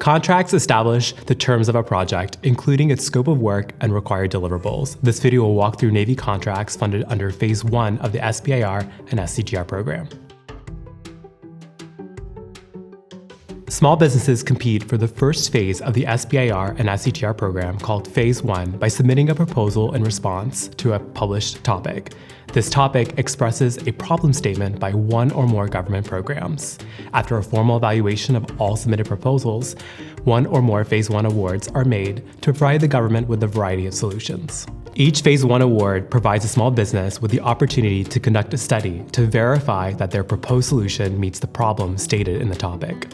Contracts establish the terms of a project, including its scope of work and required deliverables. This video will walk through Navy contracts funded under Phase 1 of the SBIR and SCGR program. Small businesses compete for the first phase of the SBIR and SCGR program called Phase 1 by submitting a proposal in response to a published topic. This topic expresses a problem statement by one or more government programs. After a formal evaluation of all submitted proposals, one or more Phase 1 awards are made to provide the government with a variety of solutions. Each Phase 1 award provides a small business with the opportunity to conduct a study to verify that their proposed solution meets the problem stated in the topic.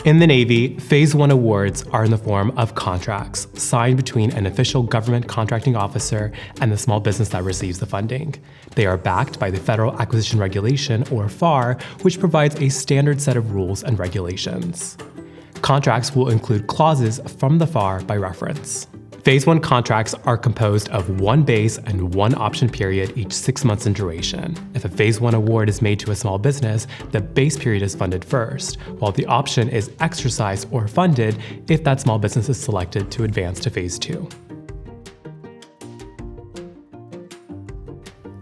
In the Navy, Phase 1 awards are in the form of contracts signed between an official government contracting officer and the small business that receives the funding. They are backed by the Federal Acquisition Regulation, or FAR, which provides a standard set of rules and regulations. Contracts will include clauses from the FAR by reference. Phase 1 contracts are composed of one base and one option period, each 6 months in duration. If a Phase 1 award is made to a small business, the base period is funded first, while the option is exercised or funded if that small business is selected to advance to Phase 2.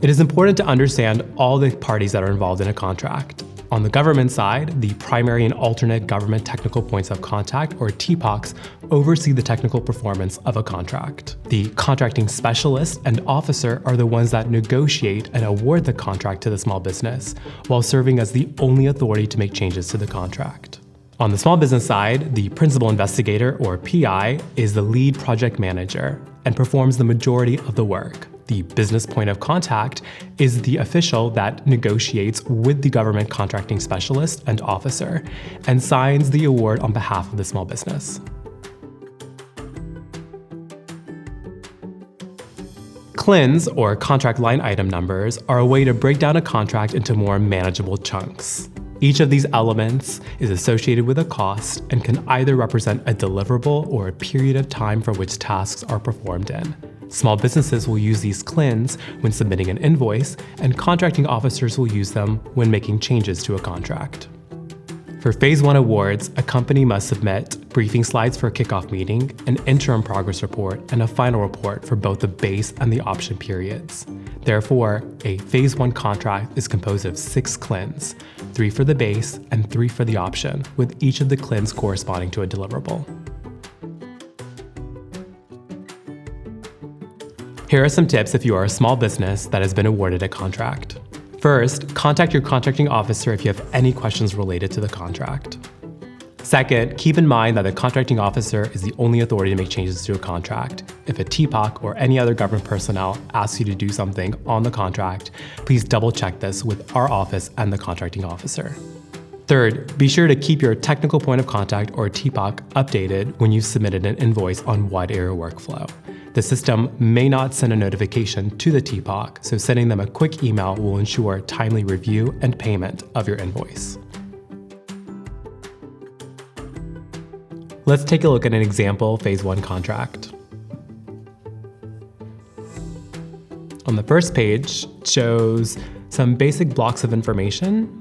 It is important to understand all the parties that are involved in a contract. On the government side, the primary and alternate government technical points of contact, or TPOCs, oversee the technical performance of a contract. The contracting specialist and officer are the ones that negotiate and award the contract to the small business, while serving as the only authority to make changes to the contract. On the small business side, the principal investigator, or PI, is the lead project manager and performs the majority of the work. The business point of contact is the official that negotiates with the government contracting specialist and officer and signs the award on behalf of the small business. CLINs, or contract line item numbers, are a way to break down a contract into more manageable chunks. Each of these elements is associated with a cost and can either represent a deliverable or a period of time for which tasks are performed in. Small businesses will use these CLINs when submitting an invoice, and contracting officers will use them when making changes to a contract. For Phase 1 awards, a company must submit briefing slides for a kickoff meeting, an interim progress report, and a final report for both the base and the option periods. Therefore, a Phase 1 contract is composed of 6 CLINs, 3 for the base and 3 for the option, with each of the CLINs corresponding to a deliverable. Here are some tips if you are a small business that has been awarded a contract. First, contact your contracting officer if you have any questions related to the contract. Second, keep in mind that the contracting officer is the only authority to make changes to a contract. If a TPOC or any other government personnel asks you to do something on the contract, please double check this with our office and the contracting officer. Third, be sure to keep your technical point of contact, or TPOC, updated when you've submitted an invoice on Wide Area Workflow. The system may not send a notification to the TPOC, so sending them a quick email will ensure timely review and payment of your invoice. Let's take a look at an example Phase 1 contract. On the first page, it shows some basic blocks of information.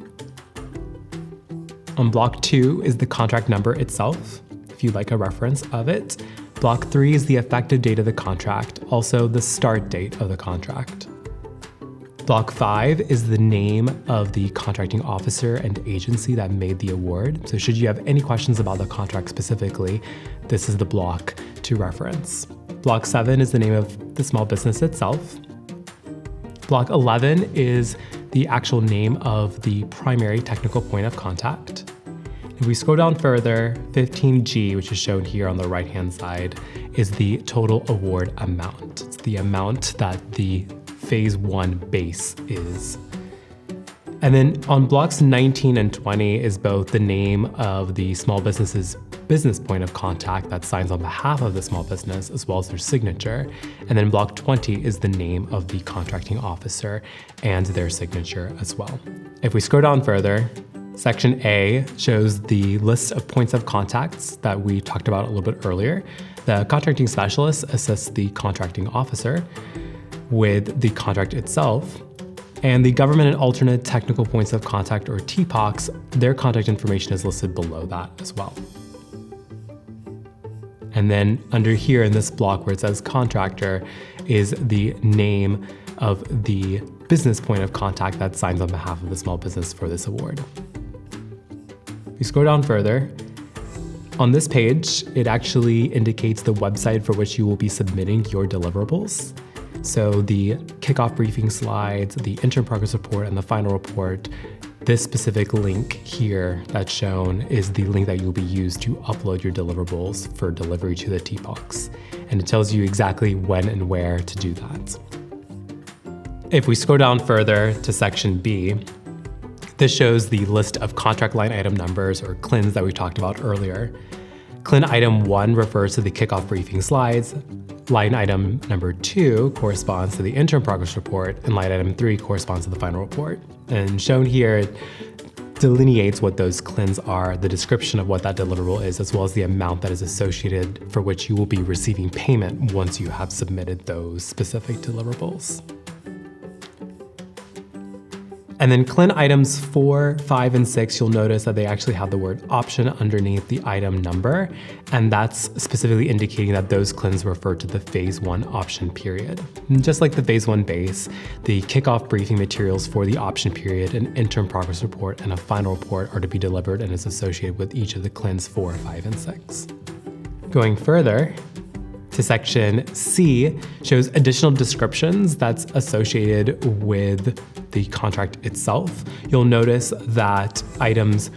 On block 2 is the contract number itself, if you'd like a reference of it. Block 3 is the effective date of the contract, also the start date of the contract. Block 5 is the name of the contracting officer and agency that made the award. So should you have any questions about the contract specifically, this is the block to reference. Block 7 is the name of the small business itself. Block 11 is the actual name of the primary technical point of contact. If we scroll down further, 15G, which is shown here on the right-hand side, is the total award amount. It's the amount that the Phase 1 base is. And then on blocks 19 and 20 is both the name of the small business's business point of contact that signs on behalf of the small business, as well as their signature. And then block 20 is the name of the contracting officer and their signature as well. If we scroll down further, Section A shows the list of points of contacts that we talked about a little bit earlier. The contracting specialist assists the contracting officer with the contract itself. And the government and alternate technical points of contact, or TPOCs, their contact information is listed below that as well. And then under here in this block where it says contractor is the name of the business point of contact that signs on behalf of the small business for this award. If you scroll down further, on this page, it actually indicates the website for which you will be submitting your deliverables. So the kickoff briefing slides, the interim progress report, and the final report, this specific link here that's shown is the link that you'll be used to upload your deliverables for delivery to the TPOCs. And it tells you exactly when and where to do that. If we scroll down further to section B, this shows the list of contract line item numbers, or CLINs, that we talked about earlier. CLIN item 1 refers to the kickoff briefing slides. Line item number 2 corresponds to the interim progress report, and line item 3 corresponds to the final report. And shown here, it delineates what those CLINs are, the description of what that deliverable is, as well as the amount that is associated for which you will be receiving payment once you have submitted those specific deliverables. And then CLIN items 4, 5, and 6, you'll notice that they actually have the word option underneath the item number, and that's specifically indicating that those CLINs refer to the phase 1 option period. And just like the phase 1 base, the kickoff briefing materials for the option period, an interim progress report, and a final report are to be delivered and is associated with each of the CLINs 4, 5, and 6. Going further, to section C shows additional descriptions that's associated with the contract itself. You'll notice that items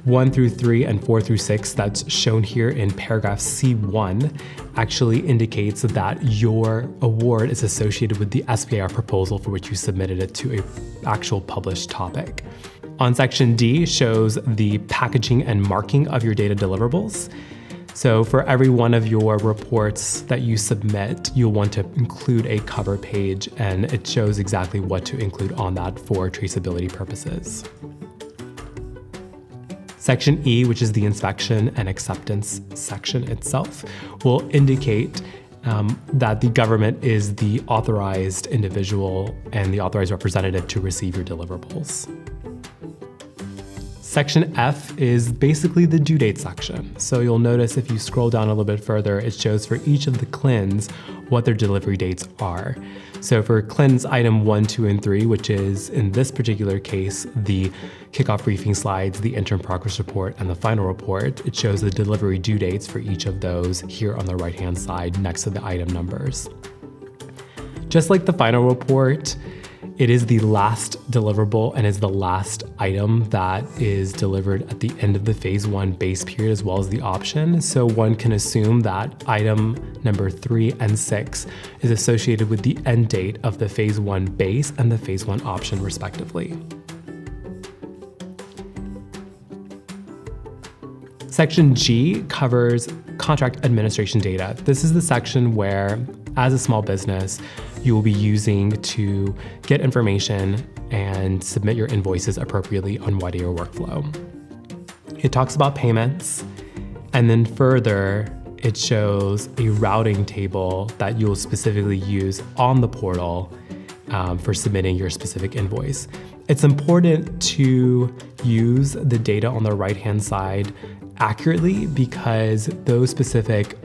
1 through 3 and 4 through 6 that's shown here in paragraph C1 actually indicates that your award is associated with the SBIR proposal for which you submitted it to an actual published topic. On section D shows the packaging and marking of your data deliverables. So for every one of your reports that you submit, you'll want to include a cover page, and it shows exactly what to include on that for traceability purposes. Section E, which is the inspection and acceptance section itself, will indicate that the government is the authorized individual and the authorized representative to receive your deliverables. Section F is basically the due date section. So you'll notice if you scroll down a little bit further, it shows for each of the CLINs what their delivery dates are. So for CLINs item 1, 2, and 3, which is in this particular case, the kickoff briefing slides, the interim progress report, and the final report, it shows the delivery due dates for each of those here on the right-hand side next to the item numbers. Just like the final report, it is the last deliverable and is the last item that is delivered at the end of the phase 1 base period as well as the option. So one can assume that item number 3 and 6 is associated with the end date of the phase 1 base and the phase 1 option respectively. Section G covers contract administration data. This is the section where, as a small business, you will be using to get information and submit your invoices appropriately on WideAR Workflow. It talks about payments, and then further, it shows a routing table that you'll specifically use on the portal for submitting your specific invoice. It's important to use the data on the right-hand side accurately because those specific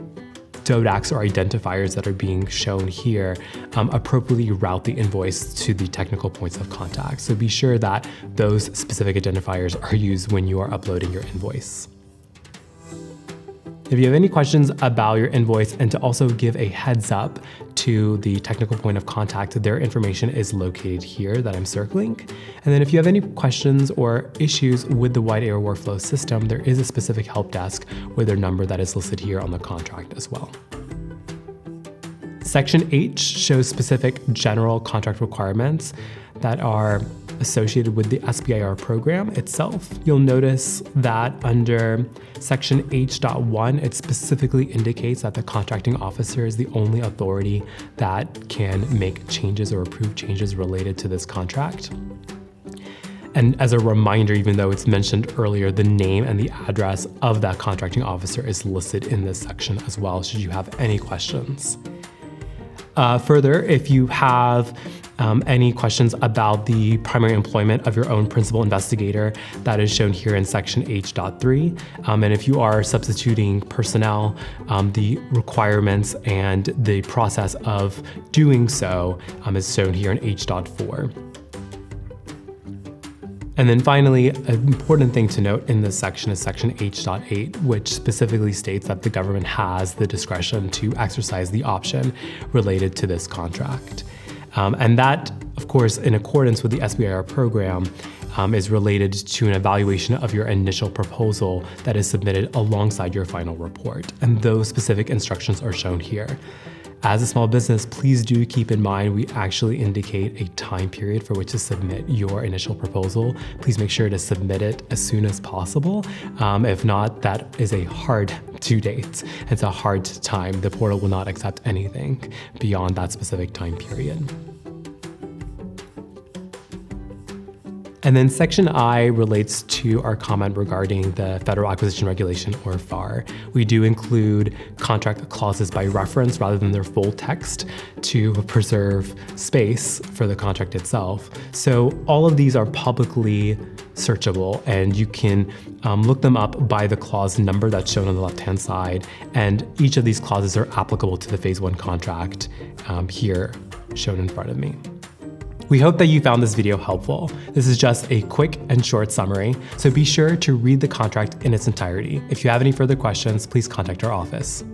DODACs or identifiers that are being shown here appropriately route the invoice to the technical points of contact. So be sure that those specific identifiers are used when you are uploading your invoice. If you have any questions about your invoice, and to also give a heads up to the technical point of contact, their information is located here that I'm circling. And then if you have any questions or issues with the WideAR Workflow system, there is a specific help desk with their number that is listed here on the contract as well. Section H shows specific general contract requirements that are associated with the SBIR program itself. You'll notice that under section H.1, it specifically indicates that the contracting officer is the only authority that can make changes or approve changes related to this contract. And as a reminder, even though it's mentioned earlier, the name and the address of that contracting officer is listed in this section as well, should you have any questions. Further, if you have Any questions about the primary employment of your own principal investigator, that is shown here in section H.3. And if you are substituting personnel, the requirements and the process of doing so is shown here in H.4. And then finally, an important thing to note in this section is section H.8, which specifically states that the government has the discretion to exercise the option related to this contract. And that, of course, in accordance with the SBIR program, is related to an evaluation of your initial proposal that is submitted alongside your final report. And those specific instructions are shown here. As a small business, please do keep in mind we actually indicate a time period for which to submit your initial proposal. Please make sure to submit it as soon as possible. If not, that is a hard due date. It's a hard time. The portal will not accept anything beyond that specific time period. And then section I relates to our comment regarding the Federal Acquisition Regulation, or FAR. We do include contract clauses by reference rather than their full text to preserve space for the contract itself. So all of these are publicly searchable, and you can look them up by the clause number that's shown on the left-hand side. And each of these clauses are applicable to the Phase 1 contract here shown in front of me. We hope that you found this video helpful. This is just a quick and short summary, so be sure to read the contract in its entirety. If you have any further questions, please contact our office.